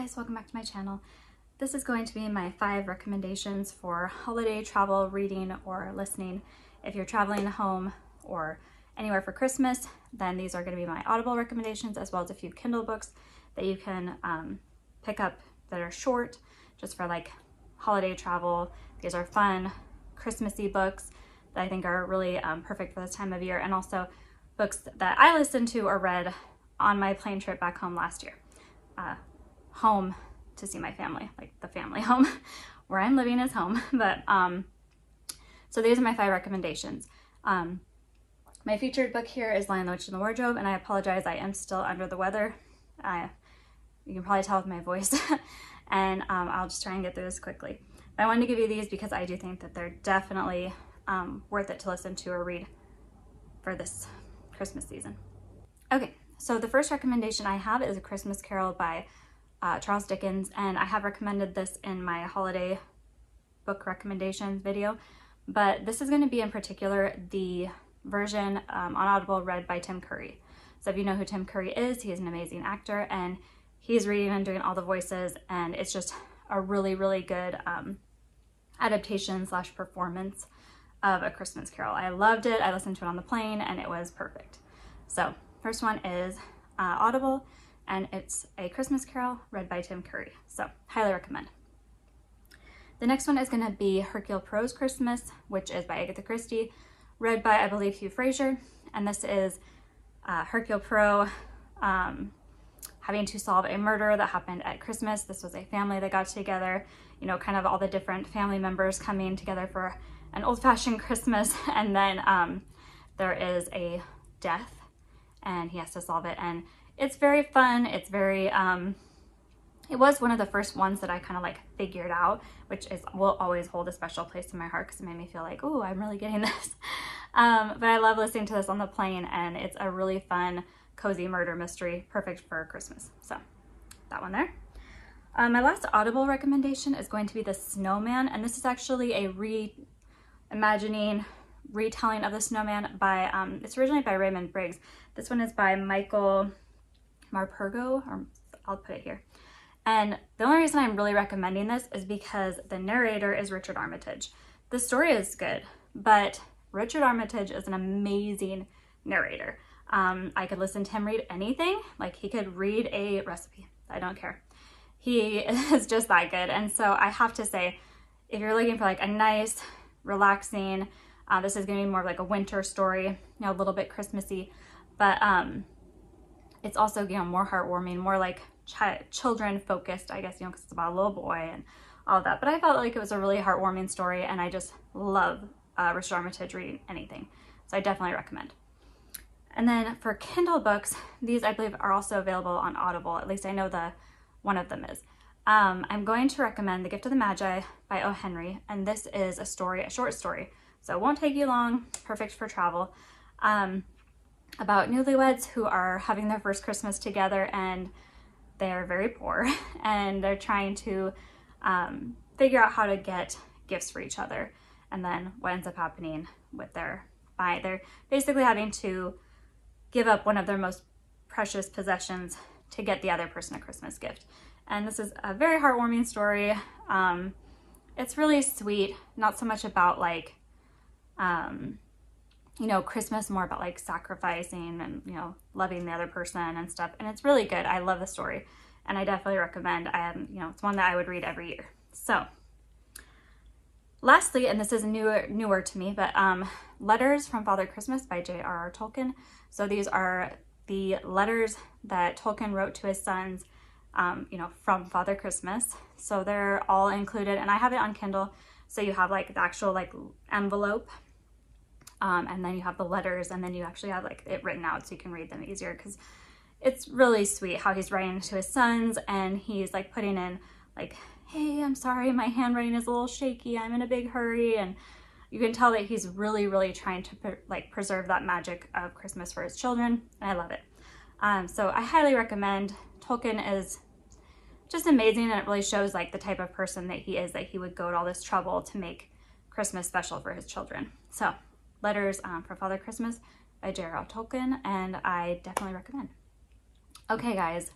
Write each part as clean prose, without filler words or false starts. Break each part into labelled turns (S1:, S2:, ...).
S1: guys, welcome back to my channel. This is going to be my 5 recommendations for holiday travel, reading, or listening. If you're traveling home or anywhere for Christmas, then these are going to be my Audible recommendations, as well as a few Kindle books that you can pick up that are short, just for like holiday travel. These are fun, Christmassy books that I think are really perfect for this time of year, and also books that I listened to or read on my plane trip back home last year. Home to see my family, like the family home where I'm living is home. But so these are my 5 recommendations. My featured book here is Lion, the Witch, and the Wardrobe, and I apologize, I am still under the weather. You can probably tell with my voice. And I'll just try and get through this quickly. But I wanted to give you these because I do think that they're definitely worth it to listen to or read for this Christmas season. Okay, so the first recommendation I have is A Christmas Carol by Charles Dickens, and I have recommended this in my holiday book recommendations video, but this is going to be in particular the version on Audible read by Tim Curry. So if you know who Tim Curry is, he is an amazing actor, and he's reading and doing all the voices, and it's just a really, really good adaptation / performance of A Christmas Carol. I loved it. I listened to it on the plane, and it was perfect. So first one is Audible, and it's A Christmas Carol read by Tim Curry. So highly recommend. The next one is going to be Hercule Poirot's Christmas, which is by Agatha Christie, read by, I believe, Hugh Fraser. And this is Hercule Poirot having to solve a murder that happened at Christmas. This was a family that got together, you know, kind of all the different family members coming together for an old-fashioned Christmas. And then there is a death, and he has to solve it. And it's very fun. It's very, it was one of the first ones that I kind of like figured out, which will always hold a special place in my heart because it made me feel like, oh, I'm really getting this. But I love listening to this on the plane, and it's a really fun, cozy murder mystery, perfect for Christmas. So that one there. My last Audible recommendation is going to be The Snowman, and this is actually a reimagining, retelling of The Snowman by, it's originally by Raymond Briggs. This one is by Michael Morpurgo, or I'll put it here. And the only reason I'm really recommending this is because the narrator is Richard Armitage. The story is good, but Richard Armitage is an amazing narrator. I could listen to him read anything. Like, he could read a recipe. I don't care. He is just that good. And so I have to say, if you're looking for like a nice, relaxing, this is going to be more of like a winter story, you know, a little bit Christmassy, but it's also, you know, more heartwarming, more like children focused, I guess, you know, because it's about a little boy and all of that. But I felt like it was a really heartwarming story, and I just love Richard Armitage reading anything. So I definitely recommend. And then for Kindle books, these I believe are also available on Audible. At least I know one of them is. I'm going to recommend The Gift of the Magi by O. Henry, and this is a short story. So it won't take you long, perfect for travel. About newlyweds who are having their first Christmas together, and they are very poor, and they're trying to figure out how to get gifts for each other. And then what ends up happening with they're basically having to give up one of their most precious possessions to get the other person a Christmas gift. And this is a very heartwarming story. It's really sweet, not so much about like you know, Christmas, more about like sacrificing and, you know, loving the other person and stuff. And it's really good. I love the story, and I definitely recommend. You know, it's one that I would read every year. So lastly, and this is newer to me, but Letters from Father Christmas by J.R.R. Tolkien. So these are the letters that Tolkien wrote to his sons, you know, from Father Christmas. So they're all included, and I have it on Kindle. So you have like the actual like envelope, and then you have the letters, and then you actually have like it written out so you can read them easier, because it's really sweet how he's writing to his sons, and he's like putting in like, hey, I'm sorry, my handwriting is a little shaky, I'm in a big hurry. And you can tell that he's really, really trying to preserve that magic of Christmas for his children, and I love it. So I highly recommend. Tolkien is just amazing, and it really shows like the type of person that he is, that he would go to all this trouble to make Christmas special for his children. So Letters for Father Christmas by J.R.R. Tolkien, and I definitely recommend. Okay guys,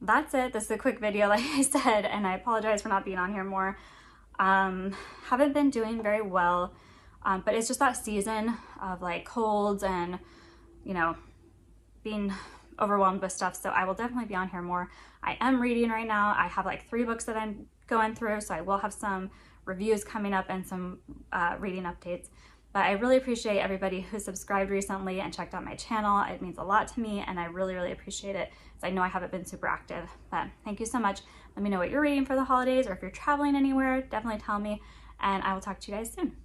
S1: that's it. This is a quick video, like I said, and I apologize for not being on here more. Haven't been doing very well, but it's just that season of like colds and, you know, being overwhelmed with stuff. So I will definitely be on here more. I am reading right now. I have like 3 books that I'm going through, so I will have some reviews coming up and some reading updates. But I really appreciate everybody who subscribed recently and checked out my channel. It means a lot to me, and I really, really appreciate it, because I know I haven't been super active. But thank you so much. Let me know what you're reading for the holidays, or if you're traveling anywhere, definitely tell me, and I will talk to you guys soon.